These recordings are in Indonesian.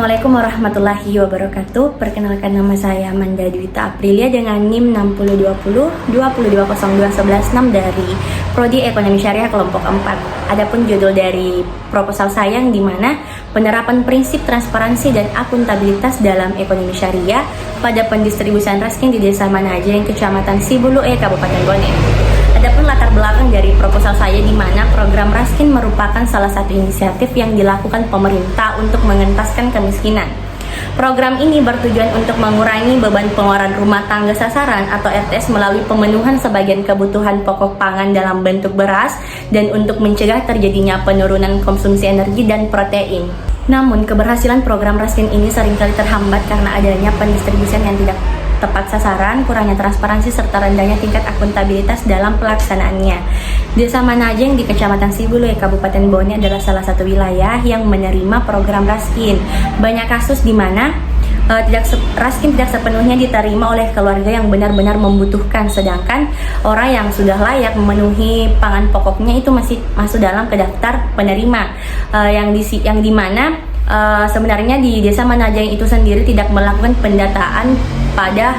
Assalamualaikum warahmatullahi wabarakatuh. Perkenalkan, nama saya Amanda Dwita Aprilia dengan NIM 6020 2202116 dari Prodi Ekonomi Syariah kelompok 4. Adapun judul dari proposal saya yang dimana penerapan prinsip transparansi dan akuntabilitas dalam ekonomi syariah pada pendistribusian raskin di Desa Manajeng, Kecamatan Sibuluke, Kabupaten Bone. Adapun latar belakang dari proposal saya di mana program Raskin merupakan salah satu inisiatif yang dilakukan pemerintah untuk mengentaskan kemiskinan. Program ini bertujuan untuk mengurangi beban pengeluaran rumah tangga sasaran atau RTS melalui pemenuhan sebagian kebutuhan pokok pangan dalam bentuk beras dan untuk mencegah terjadinya penurunan konsumsi energi dan protein. Namun, keberhasilan program Raskin ini seringkali terhambat karena adanya pendistribusian yang tidak tepat sasaran, kurangnya transparansi, serta rendahnya tingkat akuntabilitas dalam pelaksanaannya. Desa Manajeng di Kecamatan Sibuluke, Kabupaten Bone adalah salah satu wilayah yang menerima program Raskin. Banyak kasus di mana Raskin tidak sepenuhnya diterima oleh keluarga yang benar-benar membutuhkan, sedangkan orang yang sudah layak memenuhi pangan pokoknya itu masih masuk dalam daftar penerima, yang dimana sebenarnya di Desa Manajeng itu sendiri tidak melakukan pendataan pada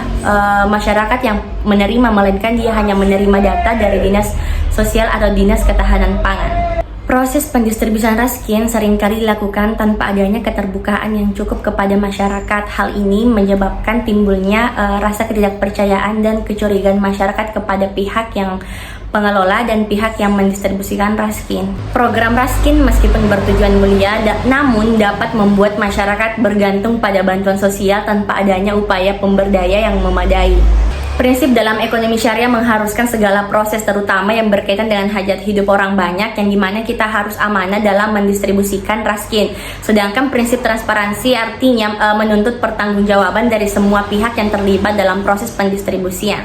masyarakat yang menerima, melainkan dia hanya menerima data dari Dinas Sosial atau Dinas Ketahanan Pangan. Proses pendistribusian Raskin seringkali dilakukan tanpa adanya keterbukaan yang cukup kepada masyarakat. Hal ini menyebabkan timbulnya rasa ketidakpercayaan dan kecurigaan masyarakat kepada pihak yang pengelola dan pihak yang mendistribusikan Raskin. Program Raskin meskipun bertujuan mulia, namun dapat membuat masyarakat bergantung pada bantuan sosial tanpa adanya upaya pemberdaya yang memadai. Prinsip dalam ekonomi syariah mengharuskan segala proses, terutama yang berkaitan dengan hajat hidup orang banyak, yang dimana kita harus amanah dalam mendistribusikan Raskin. Sedangkan prinsip transparansi artinya menuntut pertanggungjawaban dari semua pihak yang terlibat dalam proses pendistribusian.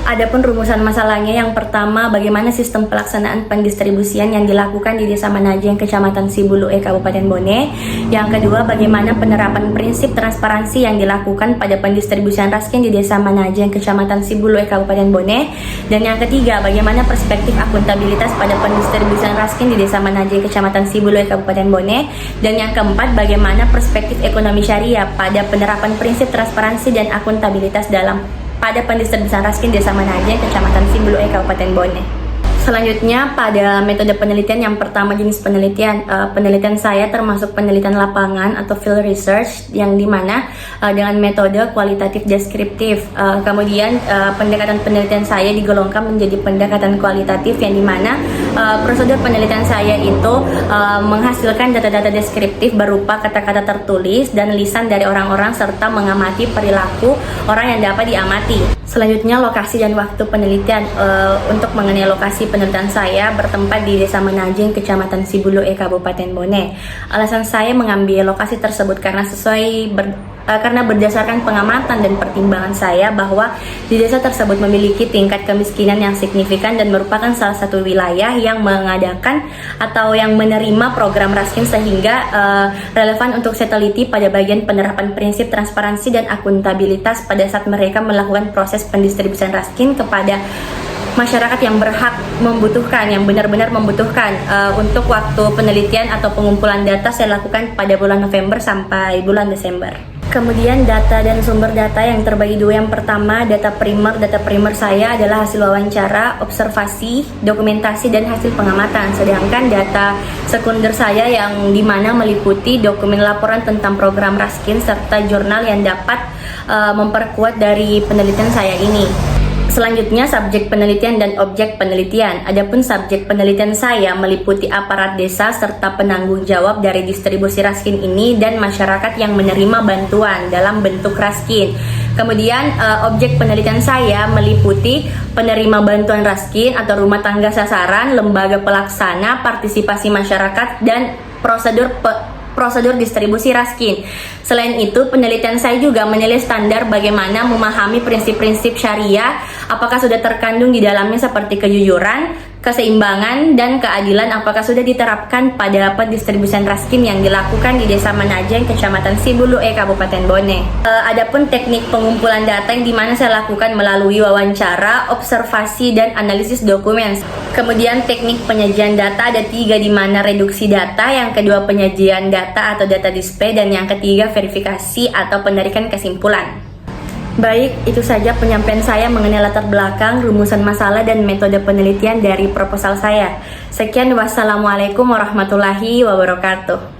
Adapun rumusan masalahnya, yang pertama, bagaimana sistem pelaksanaan pendistribusian yang dilakukan di Desa Manajeng, Kecamatan Sibuluke, Kabupaten Bone. Yang kedua, bagaimana penerapan prinsip transparansi yang dilakukan pada pendistribusian Raskin di Desa Manajeng, Kecamatan Sibuluke, Kabupaten Bone. Dan yang ketiga, bagaimana perspektif akuntabilitas pada pendistribusian Raskin di Desa Manajeng, Kecamatan Sibuluke, Kabupaten Bone. Dan yang keempat, bagaimana perspektif ekonomi syariah pada penerapan prinsip transparansi dan akuntabilitas pada pendistribusian Raskin Desa Manajeng, Kecamatan Sibuluke, Kabupaten Bone. Selanjutnya, pada metode penelitian, yang pertama jenis penelitian. Penelitian saya termasuk penelitian lapangan atau field research, yang dimana dengan metode kualitatif deskriptif. Kemudian pendekatan penelitian saya digolongkan menjadi pendekatan kualitatif, yang dimana prosedur penelitian saya itu menghasilkan data-data deskriptif berupa kata-kata tertulis dan lisan dari orang-orang serta mengamati perilaku orang yang dapat diamati. Selanjutnya, lokasi dan waktu penelitian. Untuk mengenai lokasi penelitian saya bertempat di Desa Manajeng, Kecamatan Sibuluke, Kabupaten Bone. Alasan saya mengambil lokasi tersebut karena karena berdasarkan pengamatan dan pertimbangan saya bahwa di desa tersebut memiliki tingkat kemiskinan yang signifikan dan merupakan salah satu wilayah yang mengadakan atau yang menerima program Raskin, sehingga relevan untuk saya teliti pada bagian penerapan prinsip transparansi dan akuntabilitas pada saat mereka melakukan proses pendistribusian Raskin kepada masyarakat yang berhak membutuhkan, yang benar-benar membutuhkan. Untuk waktu penelitian atau pengumpulan data saya lakukan pada bulan November sampai bulan Desember. Kemudian data dan sumber data yang terbagi dua. Yang pertama, data primer saya adalah hasil wawancara, observasi, dokumentasi, dan hasil pengamatan. Sedangkan data sekunder saya yang dimana meliputi dokumen laporan tentang program Raskin serta jurnal yang dapat memperkuat dari penelitian saya ini. Selanjutnya, subjek penelitian dan objek penelitian. Adapun subjek penelitian saya meliputi aparat desa serta penanggung jawab dari distribusi Raskin ini dan masyarakat yang menerima bantuan dalam bentuk Raskin. Kemudian objek penelitian saya meliputi penerima bantuan Raskin atau rumah tangga sasaran, lembaga pelaksana, partisipasi masyarakat, dan prosedur distribusi Raskin. Selain itu, penelitian saya juga menilai standar bagaimana memahami prinsip-prinsip syariah, apakah sudah terkandung di dalamnya seperti kejujuran, keseimbangan dan keadilan apakah sudah diterapkan pada pendistribusian raskin yang dilakukan di Desa Manajeng, Kecamatan Sibulu, Kabupaten Bone. Adapun teknik pengumpulan data yang dimana saya lakukan melalui wawancara, observasi, dan analisis dokumen. Kemudian teknik penyajian data ada 3, di mana reduksi data, yang kedua penyajian data atau data display, dan yang ketiga verifikasi atau penarikan kesimpulan. Baik, itu saja penyampaian saya mengenai latar belakang, rumusan masalah, dan metode penelitian dari proposal saya. Sekian, wassalamualaikum warahmatullahi wabarakatuh.